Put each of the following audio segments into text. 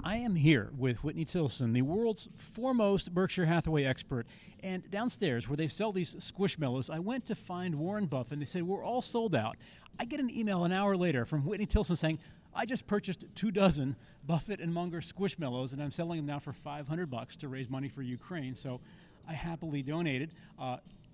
I am here with Whitney Tilson, the world's foremost Berkshire Hathaway expert. And downstairs, where they sell these Squishmallows, I went to find Warren Buffett, and they said, we're all sold out. I get an email an hour later from Whitney Tilson saying, I just purchased 24 Buffett and Munger Squishmallows, and I'm selling them now for $500 to raise money for Ukraine. So I happily donated.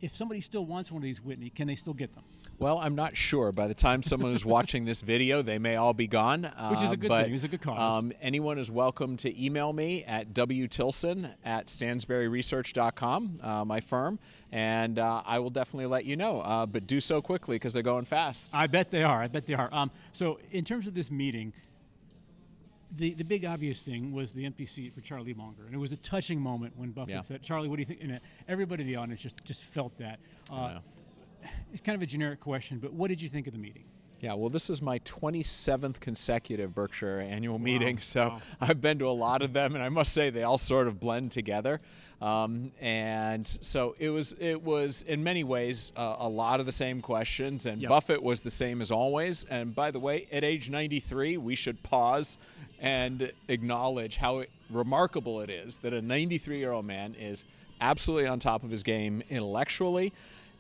If somebody still wants one of these, Whitney, can they still get them? Well, I'm not sure. By the time someone is watching this video, they may all be gone. Which is a good thing. It's a good cause. Anyone is welcome to email me at wtilson@stansberryresearch.com, my firm, and I will definitely let you know. But do so quickly because they're going fast. I bet they are. I bet they are. So in terms of this meeting, the big obvious thing was the empty seat for Charlie Munger. And it was a touching moment when Buffett said, Charlie, what do you think? And everybody in the audience just felt that. It's kind of a generic question, but what did you think of the meeting? Yeah, well, this is my 27th consecutive Berkshire annual meeting, so I've been to a lot of them, and I must say they all sort of blend together. And so it was in many ways a lot of the same questions, and Buffett was the same as always. And by the way, at age 93, we should pause and acknowledge how remarkable it is that a 93-year-old man is absolutely on top of his game intellectually,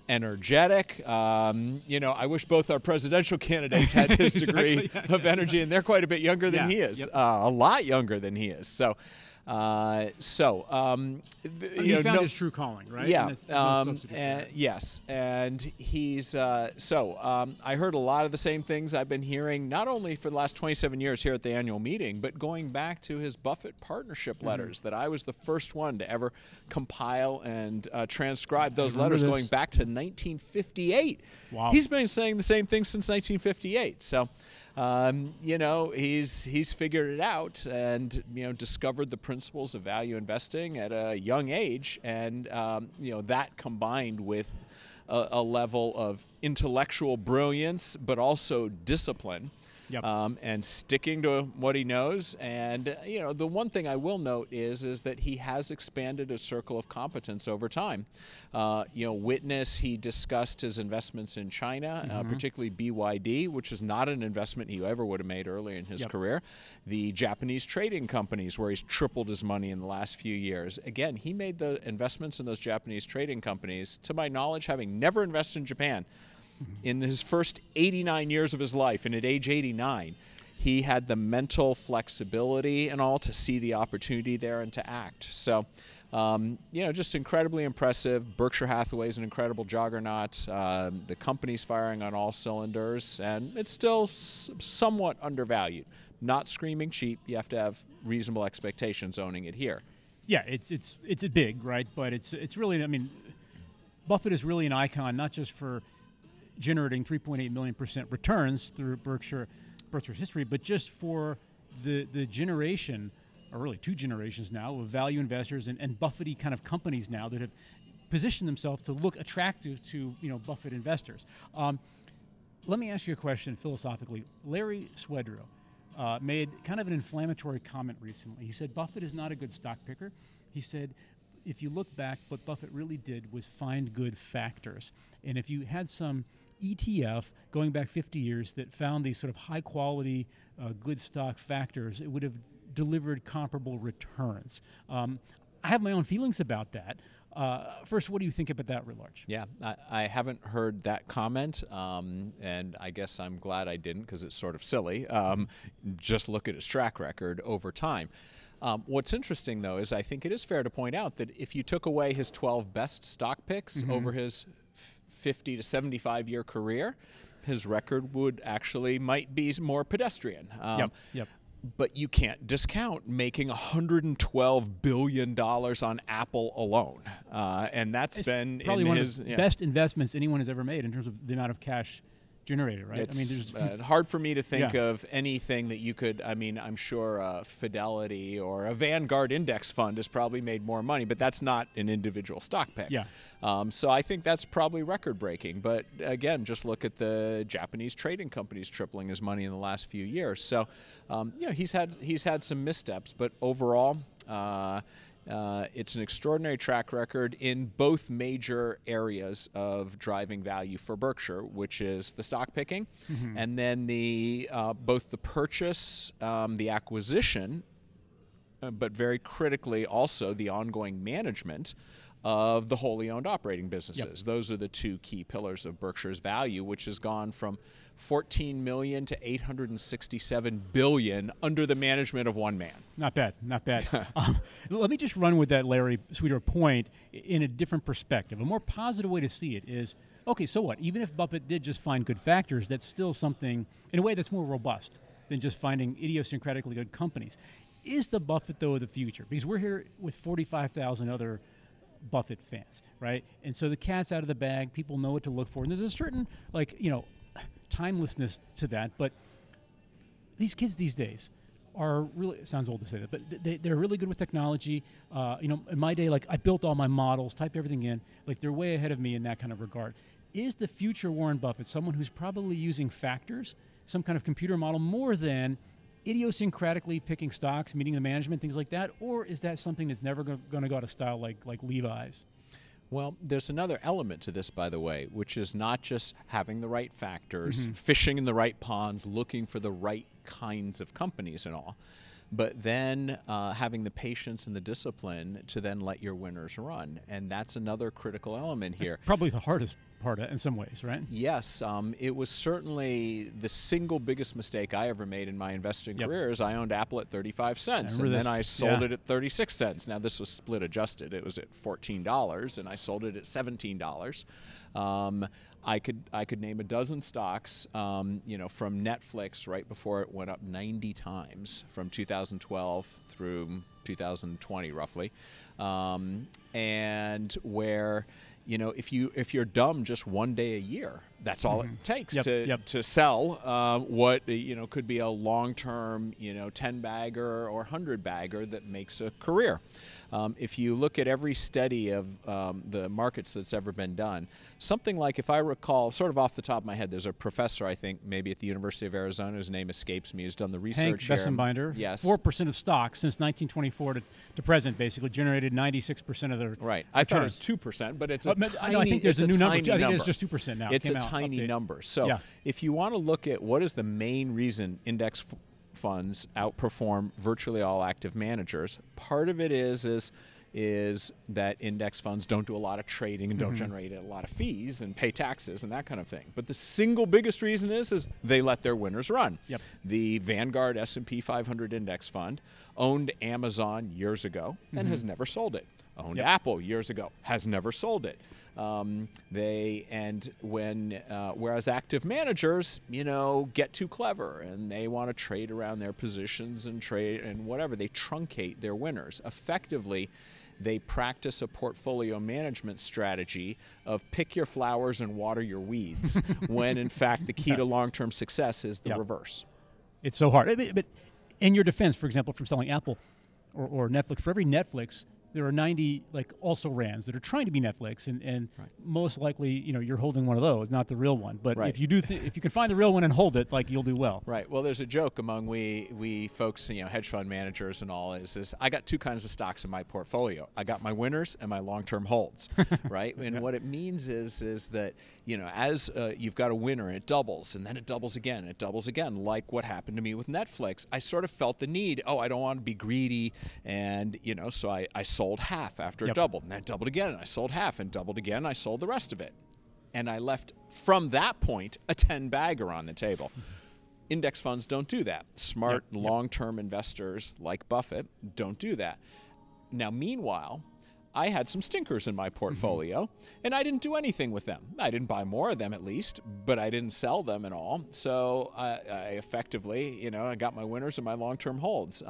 energetic. I wish both our presidential candidates had his degree of energy, and they're quite a bit younger than he is, a lot younger than he is. So, he found his true calling, right? Yeah, and yes, and he's I heard a lot of the same things I've been hearing, not only for the last 27 years here at the annual meeting, but going back to his Buffett partnership letters that I was the first one to ever compile and transcribe those letters going back to 1958. Wow. He's been saying the same thing since 1958. So, he's figured it out and, discovered the principles of value investing at a young age. And, that combined with a level of intellectual brilliance, but also discipline. And sticking to what he knows. And, the one thing I will note is that he has expanded his circle of competence over time. Witness, he discussed his investments in China, particularly BYD, which is not an investment he ever would have made earlier in his career. The Japanese trading companies, where he's tripled his money in the last few years. Again, he made the investments in those Japanese trading companies, to my knowledge, having never invested in Japan. In his first 89 years of his life, and at age 89, he had the mental flexibility and all to see the opportunity there and to act. So, just incredibly impressive. Berkshire Hathaway is an incredible juggernaut. The company's firing on all cylinders, and it's still somewhat undervalued. Not screaming cheap. You have to have reasonable expectations owning it here. Yeah, it's a big, right? But it's really, Buffett is really an icon, not just for generating 3.8 million % returns through Berkshire's history, but just for the generation, or really two generations now, of value investors and Buffett-y kind of companies now that have positioned themselves to look attractive to Buffett investors. Let me ask you a question philosophically. Larry Swedroe made kind of an inflammatory comment recently. He said Buffett is not a good stock picker. He said, if you look back, what Buffett really did was find good factors. And if you had some ETF going back 50 years that found these sort of high quality, good stock factors, it would have delivered comparable returns. I have my own feelings about that. First, what do you think about that writ large? Yeah, I haven't heard that comment, and I guess I'm glad I didn't, because it's sort of silly. Just look at his track record over time. What's interesting, though, is I think it is fair to point out that if you took away his 12 best stock picks over his 50 to 75-year career, his record might be more pedestrian. But you can't discount making $112 billion on Apple alone. And that's been probably one of the best investments anyone has ever made in terms of the amount of cash generated, right? It's hard for me to think of anything that you could, I'm sure Fidelity or a Vanguard index fund has probably made more money, but that's not an individual stock pick. So I think that's probably record-breaking. But again, just look at the Japanese trading companies tripling his money in the last few years. So, he's had some missteps, but overall, it's an extraordinary track record in both major areas of driving value for Berkshire, which is the stock picking, and then both the purchase, the acquisition, but very critically also the ongoing management of the wholly owned operating businesses. Yep. Those are the two key pillars of Berkshire's value, which has gone from 14 million to 867 billion under the management of one man. Not bad, not bad. Let me just run with that Larry Sweeter point in a different perspective. A more positive way to see it is, okay, so what? Even if Buffett did just find good factors, that's still something, in a way, that's more robust than just finding idiosyncratically good companies. Is the Buffett, though, of the future? Because we're here with 45,000 other Buffett fans, right? And so the cat's out of the bag. People know what to look for. And there's a certain, timelessness to that. But these kids these days are really, it sounds old to say that, but they're really good with technology. In my day, I built all my models, typed everything in. They're way ahead of me in that kind of regard. Is the future Warren Buffett someone who's probably using factors, some kind of computer model, more than idiosyncratically picking stocks, meeting the management, things like that? Or is that something that's never going to go out of style like Levi's? Well, there's another element to this, by the way, which is not just having the right factors, fishing in the right ponds, looking for the right kinds of companies and all, but then having the patience and the discipline to then let your winners run. And that's another critical element here. It's probably the hardest part in some ways, right? Yes. It was certainly the single biggest mistake I ever made in my investing career is I owned Apple at 35 cents, and then I sold it at 36 cents. Now, this was split adjusted. It was at $14, and I sold it at $17. I could name a dozen stocks, from Netflix right before it went up 90 times from 2012 through 2020, roughly, and where, if you're dumb just one day a year, that's all it takes to sell what could be a long-term 10-bagger or 100-bagger that makes a career. If you look at every study of the markets that's ever been done, something like, if I recall, sort of off the top of my head, there's a professor, I think, maybe at the University of Arizona, whose name escapes me, who's done the research here. Hank Bessenbinder. Yes. 4% of stocks since 1924 to present, basically, generated 96% of their Right. I thought it was 2%, but it's a tiny, I think there's a new number. I think it's just 2% now. It's a tiny number. So if you want to look at what is the main reason index funds outperform virtually all active managers, part of it is that index funds don't do a lot of trading and don't generate a lot of fees and pay taxes and that kind of thing. But the single biggest reason is they let their winners run. Yep. The Vanguard S&P 500 index fund owned Amazon years ago and has never sold it. Owned Apple years ago, has never sold it. Whereas active managers, get too clever and they want to trade around their positions and trade and whatever. They truncate their winners. Effectively, they practice a portfolio management strategy of pick your flowers and water your weeds, when in fact the key to long-term success is the reverse. It's so hard. But in your defense, for example, from selling Apple or Netflix, for every Netflix, there are 90 also-rans that are trying to be Netflix, and most likely, you're holding one of those, not the real one. But if you do, if you can find the real one and hold it, you'll do well. Right. Well, there's a joke among we folks, hedge fund managers and all, is I got two kinds of stocks in my portfolio. I got my winners and my long-term holds, right? And what it means is that as you've got a winner, and it doubles, and then it doubles again, and it doubles again, like what happened to me with Netflix. I sort of felt the need. I don't want to be greedy, and so I sold half after it doubled, and then it doubled again, and I sold half, and doubled again, and I sold the rest of it. And I left, from that point, a 10-bagger on the table. Index funds don't do that. Smart, long-term investors like Buffett don't do that. Now, meanwhile, I had some stinkers in my portfolio, and I didn't do anything with them. I didn't buy more of them, at least, but I didn't sell them at all. So I effectively, I got my winners and my long-term holds.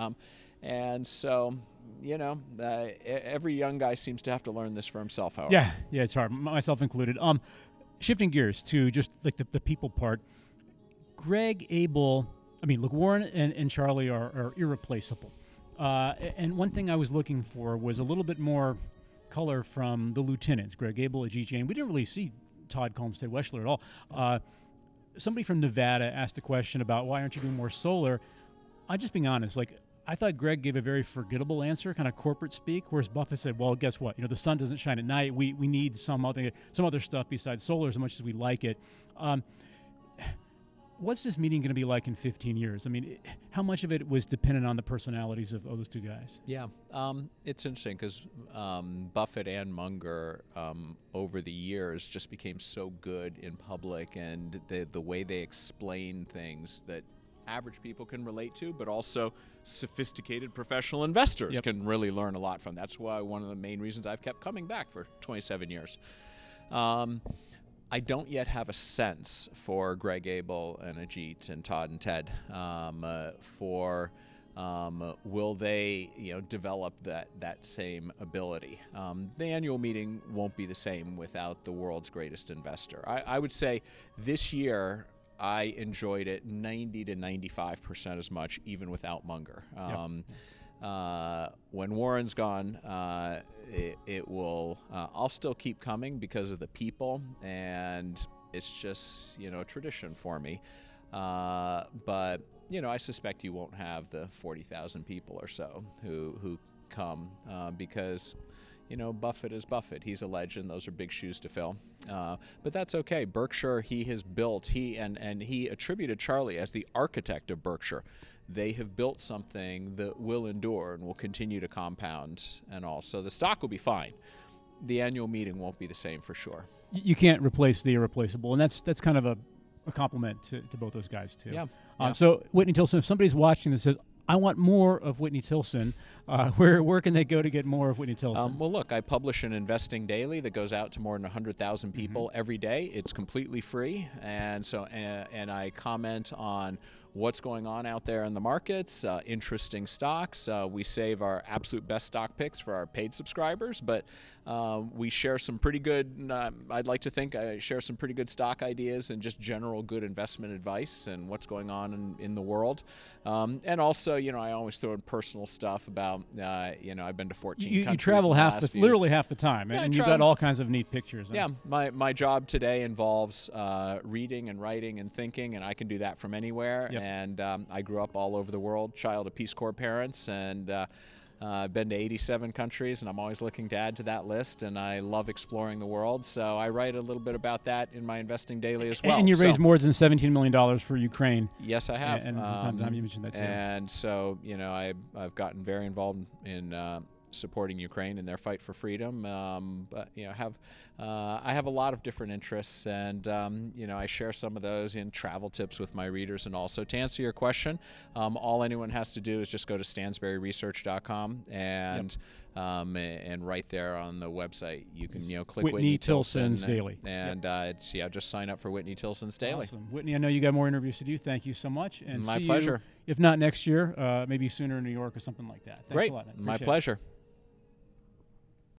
And so, every young guy seems to have to learn this for himself, however. Yeah, it's hard, myself included. Shifting gears to just the people part, Greg Abel, look, Warren and Charlie are irreplaceable. And one thing I was looking for was a little bit more color from the lieutenants, Greg Abel, Ajit Jain. We didn't really see Todd Colmstead Weschler at all. Somebody from Nevada asked a question about why aren't you doing more solar? I'm just being honest, I thought Greg gave a very forgettable answer, kind of corporate speak, whereas Buffett said, well, guess what? The sun doesn't shine at night. We need some other stuff besides solar as much as we like it. what's this meeting going to be like in 15 years? I mean, how much of it was dependent on the personalities of those two guys? Yeah, it's interesting because Buffett and Munger over the years just became so good in public, and the way they explain things that average people can relate to, but also sophisticated professional investors can really learn a lot from. That's why one of the main reasons I've kept coming back for 27 years. I don't yet have a sense for Greg Abel and Ajit and Todd and Ted will they develop that same ability. The annual meeting won't be the same without the world's greatest investor. I would say this year I enjoyed it 90 to 95% as much, even without Munger. When Warren's gone, it will. I'll still keep coming because of the people, and it's just a tradition for me. But I suspect you won't have the 40,000 people or so who come because Buffett is Buffett. He's a legend. Those are big shoes to fill. But that's okay. Berkshire, he has built. He attributed Charlie as the architect of Berkshire. They have built something that will endure and will continue to compound and all. So the stock will be fine. The annual meeting won't be the same for sure. You can't replace the irreplaceable, and that's kind of a compliment to both those guys too. Yeah. So Whitney Tilson, if somebody's watching this says, I want more of Whitney Tilson, where can they go to get more of Whitney Tilson? Well, look, I publish an investing daily that goes out to more than 100,000 people every day. It's completely free, and so and I comment on what's going on out there in the markets, interesting stocks. We save our absolute best stock picks for our paid subscribers, but we share some pretty good, I'd like to think I share some pretty good stock ideas and just general good investment advice and what's going on in the world. And also, I always throw in personal stuff about, I've been to 14 countries. You travel literally half the time, and you've got all kinds of neat pictures. Yeah, my job today involves reading and writing and thinking, and I can do that from anywhere. Yep. And I grew up all over the world, child of Peace Corps parents, and I've been to 87 countries, and I'm always looking to add to that list, and I love exploring the world. So I write a little bit about that in my investing daily as well. And you raised more than $17 million for Ukraine. Yes, I have. And you mentioned that too. And so, I've gotten very involved in supporting Ukraine in their fight for freedom. But I have a lot of different interests, and I share some of those in travel tips with my readers. And also, to answer your question, all anyone has to do is just go to stansberryresearch.com and and right there on the website you can click Whitney Tilson's Tilson Daily, and it's just sign up for Whitney Tilson's Daily. Awesome. Whitney, I know you got more interviews to do. Thank you so much, and my pleasure. If not next year, maybe sooner in New York or something like that. Thanks Great. a lot. My pleasure.